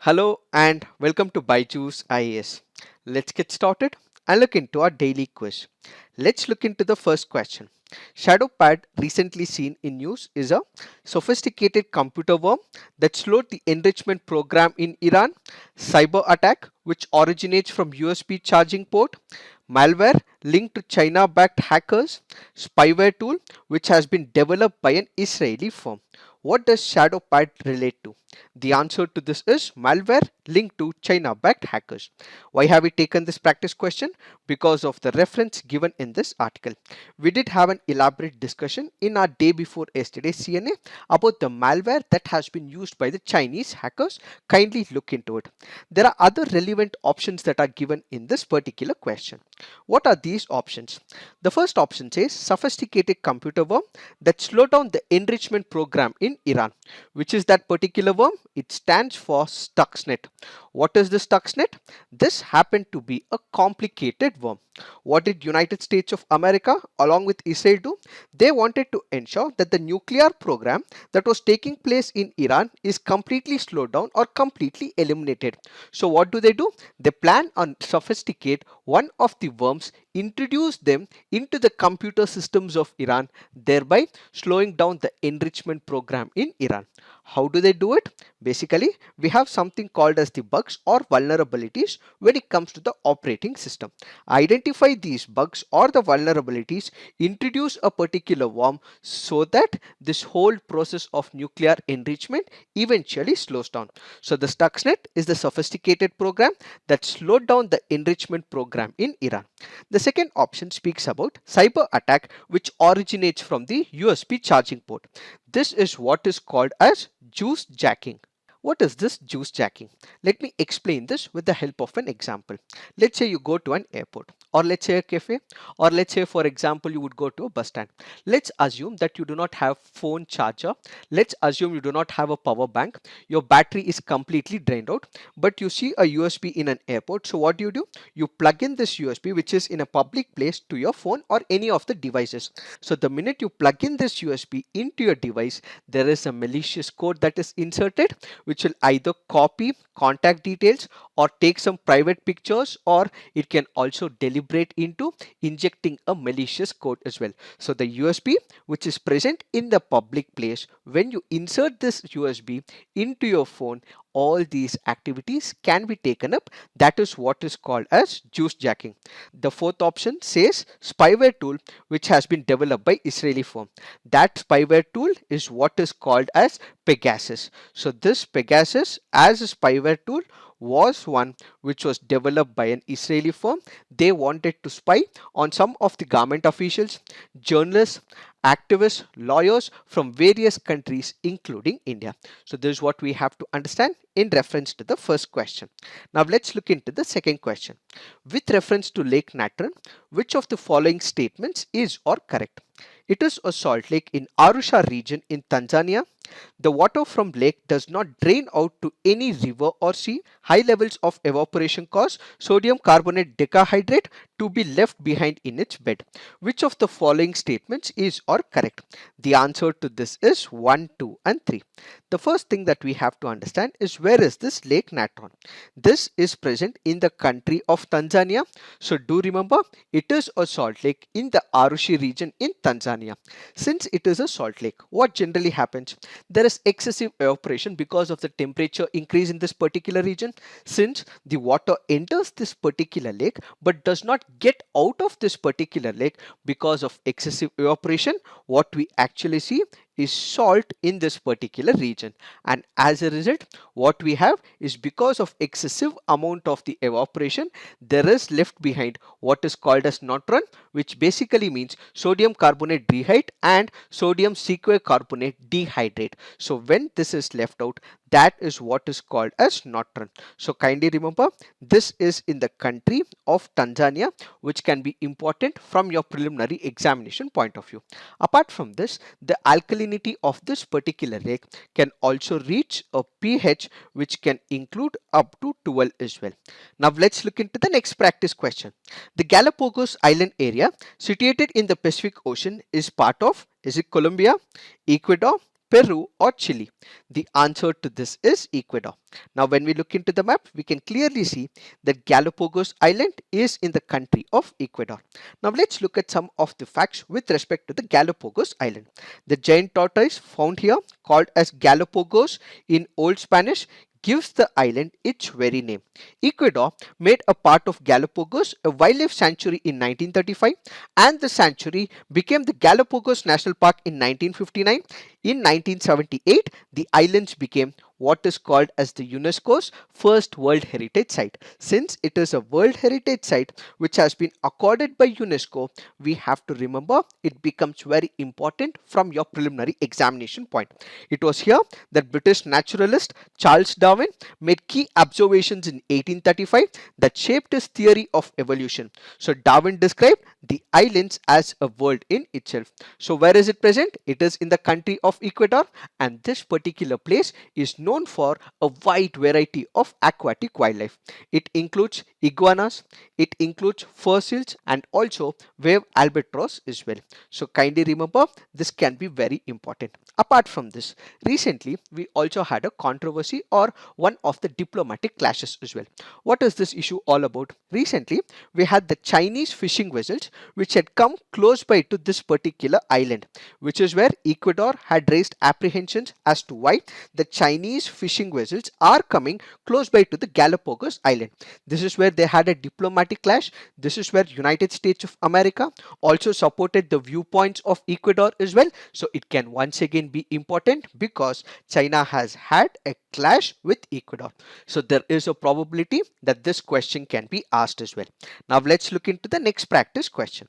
Hello and welcome to Byju's IAS. Let's get started and look into our daily quiz. Let's look into the first question. Shadowpad, recently seen in news, is a sophisticated computer worm that slowed the enrichment program in Iran, cyber attack which originates from USB charging port, malware linked to China backed hackers, spyware tool which has been developed by an Israeli firm. What does Shadowpad relate to? The answer to this is malware linked to China backed hackers. Why have we taken this practice question? Because of the reference given in this article. We did have an elaborate discussion in our day before yesterday CNA about the malware that has been used by the Chinese hackers. Kindly look into it. There are other relevant options that are given in this particular question. What are these options? The first option says sophisticated computer worm that slow down the enrichment program in Iran. Which is that particular worm? It stands for Stuxnet. What is the Stuxnet? This happened to be a complicated worm. What did United States of America along with Israel do? They wanted to ensure that the nuclear program that was taking place in Iran is completely slowed down or completely eliminated. So what do? They plan on sophisticate one of the worms, introduce them into the computer systems of Iran, thereby slowing down the enrichment program in Iran. How do they do it? Basically, we have something called as the bugs or vulnerabilities when it comes to the operating system. Identify these bugs or the vulnerabilities, introduce a particular worm so that this whole process of nuclear enrichment eventually slows down. So the Stuxnet is the sophisticated program that slowed down the enrichment program in Iran. The second option speaks about cyber attack which originates from the USB charging port. This is what is called as juice jacking. What is this juice jacking? Let me explain this with the help of an example. Let's say you go to an airport, or let's say a cafe, or let's say for example you would go to a bus stand. Let's assume that you do not have phone charger. Let's assume you do not have a power bank. Your battery is completely drained out, but you see a USB in an airport. So what do? You plug in this USB which is in a public place to your phone or any of the devices. So the minute you plug in this USB into your device, there is a malicious code that is inserted which will either copy contact details or take some private pictures, or it can also deliberate into injecting a malicious code as well. So the USB which is present in the public place, when you insert this USB into your phone, all these activities can be taken up. That is what is called as juice jacking. The fourth option says spyware tool which has been developed by Israeli firm. That spyware tool is what is called as Pegasus. So this Pegasus as a spyware tool was one which was developed by an Israeli firm. They wanted to spy on some of the government officials, journalists, activists, lawyers from various countries including India. So this is what we have to understand in reference to the first question. Now let's look into the second question. With reference to Lake Natron, which of the following statements is or correct? It is a salt lake in Arusha region in Tanzania. The water from lake does not drain out to any river or sea. High levels of evaporation cause sodium carbonate decahydrate to be left behind in its bed. Which of the following statements is or correct? The answer to this is 1, 2 and 3. The first thing that we have to understand is where is this Lake Natron? This is present in the country of Tanzania. So do remember, it is a salt lake in the Arushi region in Tanzania. Since it is a salt lake, what generally happens? There is excessive evaporation because of the temperature increase in this particular region. Since the water enters this particular lake but does not get out of this particular lake because of excessive evaporation, what we actually see is salt in this particular region, and as a result what we have is because of excessive amount of the evaporation, there is left behind what is called as natron, which basically means sodium carbonate dehydrate and sodium sequocarbonate dehydrate. So when this is left out, that is what is called as natron. So kindly remember, this is in the country of Tanzania, which can be important from your preliminary examination point of view. Apart from this, the alkalinity of this particular lake can also reach a pH which can include up to 12 as well. Now let's look into the next practice question. The Galapagos Island area situated in the Pacific Ocean is part of, is it Colombia, Ecuador, Peru, or Chile? The answer to this is Ecuador. Now, when we look into the map, we can clearly see that Galapagos Island is in the country of Ecuador. Now, let's look at some of the facts with respect to the Galapagos Island. The giant tortoise found here, called as Galapagos in Old Spanish, gives the island its very name. Ecuador made a part of Galapagos a wildlife sanctuary in 1935, and the sanctuary became the Galapagos National Park in 1959. In 1978, the islands became what is called as the UNESCO's first World Heritage Site. Since it is a World Heritage Site which has been accorded by UNESCO, we have to remember it becomes very important from your preliminary examination point. It was here that British naturalist Charles Darwin made key observations in 1835 that shaped his theory of evolution. So Darwin described the islands as a world in itself. So where is it present? It is in the country of Ecuador, and this particular place is known for a wide variety of aquatic wildlife. It includes iguanas, it includes fur seals, and also wave albatross as well. So kindly remember, this can be very important. Apart from this, recently we also had a controversy or one of the diplomatic clashes as well. What is this issue all about? Recently we had the Chinese fishing vessels which had come close by to this particular island, which is where Ecuador had raised apprehensions as to why the Chinese fishing vessels are coming close by to the Galapagos Island. This is where they had a diplomatic clash. This is where United States of America also supported the viewpoints of Ecuador as well. So it can once again be important because China has had a clash with Ecuador. So there is a probability that this question can be asked as well. Now let's look into the next practice question.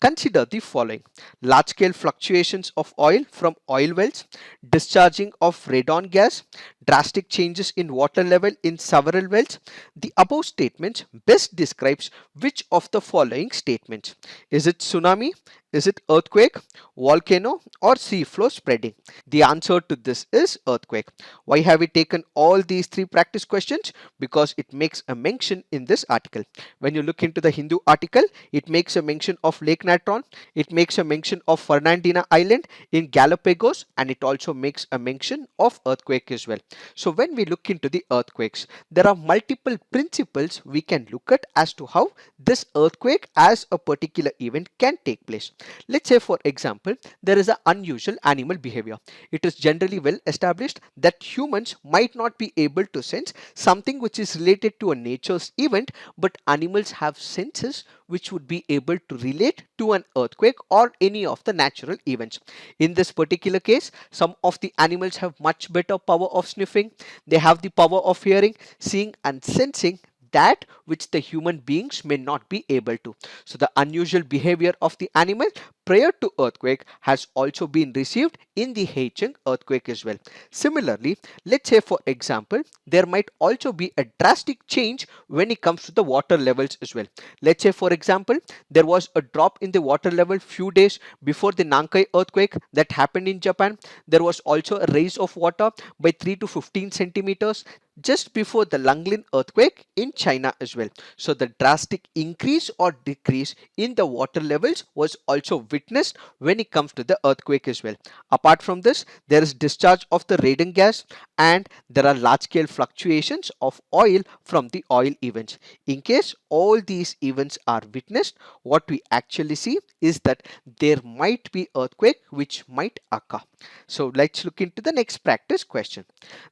Consider the following: large scale fluctuations of oil from oil wells, discharging of radon gas, drastic changes in water level in several wells. The above statements best describes which of the following statements? Is it tsunami? Is it earthquake, volcano, or sea flow spreading? The answer to this is earthquake. Why have we taken all these three practice questions? Because it makes a mention in this article. When you look into the Hindu article, it makes a mention of Lake Natron, it makes a mention of Fernandina Island in Galapagos, and it also makes a mention of earthquake as well. So when we look into the earthquakes, there are multiple principles we can look at as to how this earthquake as a particular event can take place. Let's say for example, there is an unusual animal behavior. It is generally well established that humans might not be able to sense something which is related to a nature's event, but animals have senses which would be able to relate to an earthquake or any of the natural events. In this particular case, some of the animals have much better power of sniffing. They have the power of hearing, seeing, and sensing that which the human beings may not be able to. So the unusual behavior of the animal prior to earthquake has also been received in the Haicheng earthquake as well. Similarly, let's say for example, there might also be a drastic change when it comes to the water levels as well. Let's say for example, there was a drop in the water level few days before the Nankai earthquake that happened in Japan. There was also a rise of water by 3 to 15 centimeters just before the Langlin earthquake in China as well. So the drastic increase or decrease in the water levels was also witnessed when it comes to the earthquake as well. Apart from this, there is discharge of the radon gas, and there are large scale fluctuations of oil from the oil events. In case all these events are witnessed, what we actually see is that there might be earthquake which might occur. So let's look into the next practice question.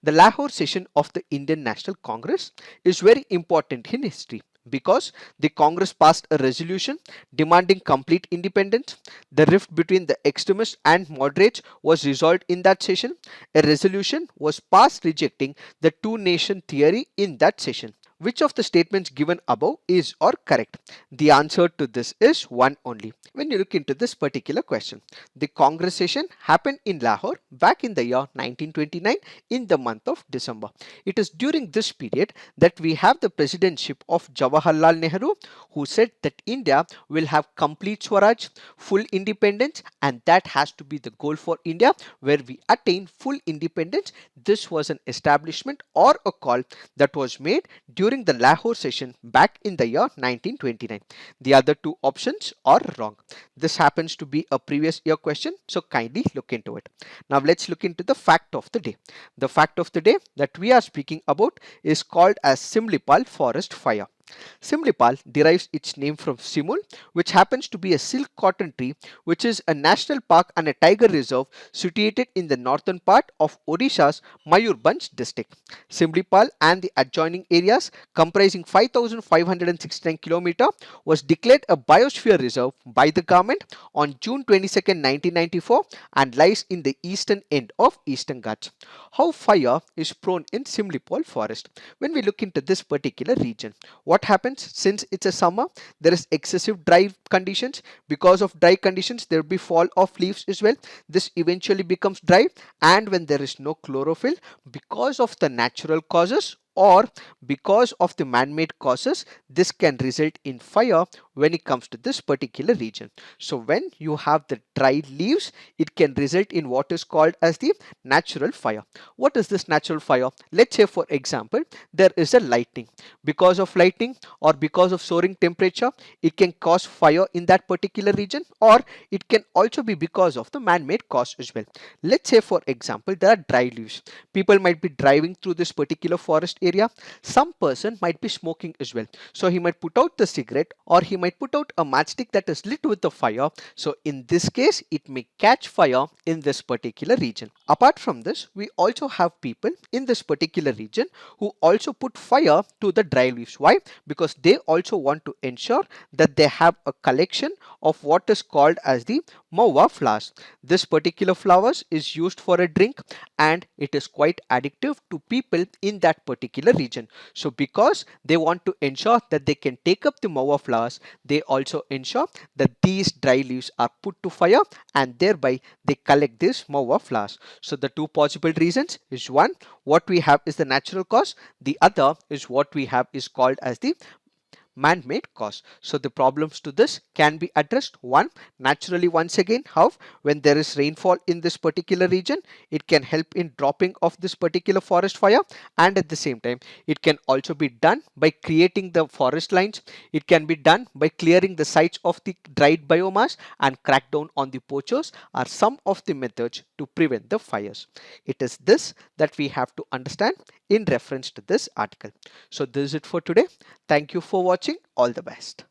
The Lahore session of the Indian National Congress is very important in history because the Congress passed a resolution demanding complete independence. The rift between the extremists and moderates was resolved in that session. A resolution was passed rejecting the two nation theory in that session. Which of the statements given above is or correct? The answer to this is one only. When you look into this particular question, the Congress session happened in Lahore back in the year 1929 in the month of December. It is during this period that we have the presidentship of Jawaharlal Nehru, who said that India will have complete Swaraj, full independence, and that has to be the goal for India, where we attain full independence. This was an establishment or a call that was made during during the Lahore session back in the year 1929. The other two options are wrong. This happens to be a previous year question, so kindly look into it. Now let's look into the fact of the day. The fact of the day that we are speaking about is called as Simlipal forest fire. Simlipal derives its name from Simul, which happens to be a silk cotton tree, which is a national park and a tiger reserve situated in the northern part of Odisha's Mayurbhanj district. Simlipal and the adjoining areas, comprising 5,569 km, was declared a biosphere reserve by the government on June 22, 1994, and lies in the eastern end of Eastern Ghats. How fire is prone in Simlipal forest? When we look into this particular region, what happens since it's a summer, there is excessive dry conditions. Because of dry conditions, there will be fall of leaves as well. This eventually becomes dry, and when there is no chlorophyll, because of the natural causes or because of the man-made causes, this can result in fire when it comes to this particular region. So when you have the dry leaves, it can result in what is called as the natural fire. What is this natural fire? Let's say for example, there is a lightning. Because of lightning or because of soaring temperature, it can cause fire in that particular region, or it can also be because of the man-made cause as well. Let's say for example, there are dry leaves. People might be driving through this particular forest area. Some person might be smoking as well, so he might put out the cigarette, or he might put out a matchstick that is lit with the fire. So in this case, it may catch fire in this particular region. Apart from this, we also have people in this particular region who also put fire to the dry leaves. Why? Because they also want to ensure that they have a collection of what is called as the Mawa flowers. This particular flowers is used for a drink, and it is quite addictive to people in that particular region. So because they want to ensure that they can take up the Mawa flowers, they also ensure that these dry leaves are put to fire, and thereby they collect these Mawa flowers. So the two possible reasons is, one, what we have is the natural cause. The other is what we have is called as the man-made cause. So the problems to this can be addressed. One, naturally, once again, how when there is rainfall in this particular region, it can help in dropping of this particular forest fire, and at the same time, it can also be done by creating the forest lines. It can be done by clearing the sites of the dried biomass and crack down on the poachers are some of the methods to prevent the fires. It is this that we have to understand in reference to this article. So this is it for today. Thank you for watching. All the best.